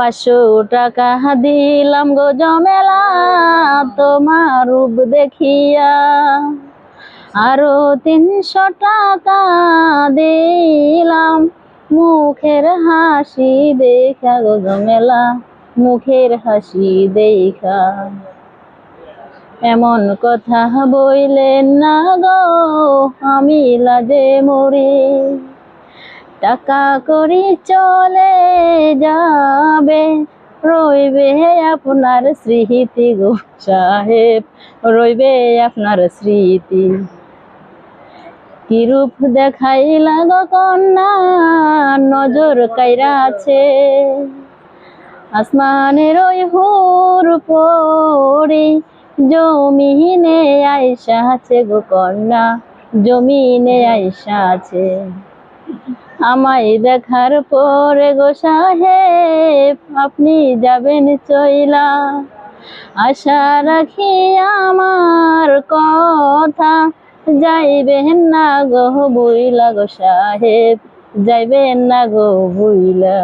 500 টাকা দিলাম গো জমেলা তোমার রূপ দেখিয়া, আরো 300 টাকা দিলাম মুখের হাসি দেখা গো জমেলা, মুখের হাসি দেখা। এমন কথা বইলেন না গো আমি লাজে মরি, টাকা করি চলে যাবে রইবে আপনার স্মৃতি গো সাহেব, রইবে আপনার স্মৃতি। কি রূপ দেখাইলা গো কন্যা নজর কাইরাছে, আসমানের ওই হুর পরি জমিনে আইসা আছে গো কন্যা, জমিনে আইসা আছে। আমায় দেখার পরে গো সাহেব আপনি যাবেন চইলা, আশা রাখি আমার কথা যাইবেন না গো ভুইলা গো সাহেব, যাইবেন না গো ভুইলা।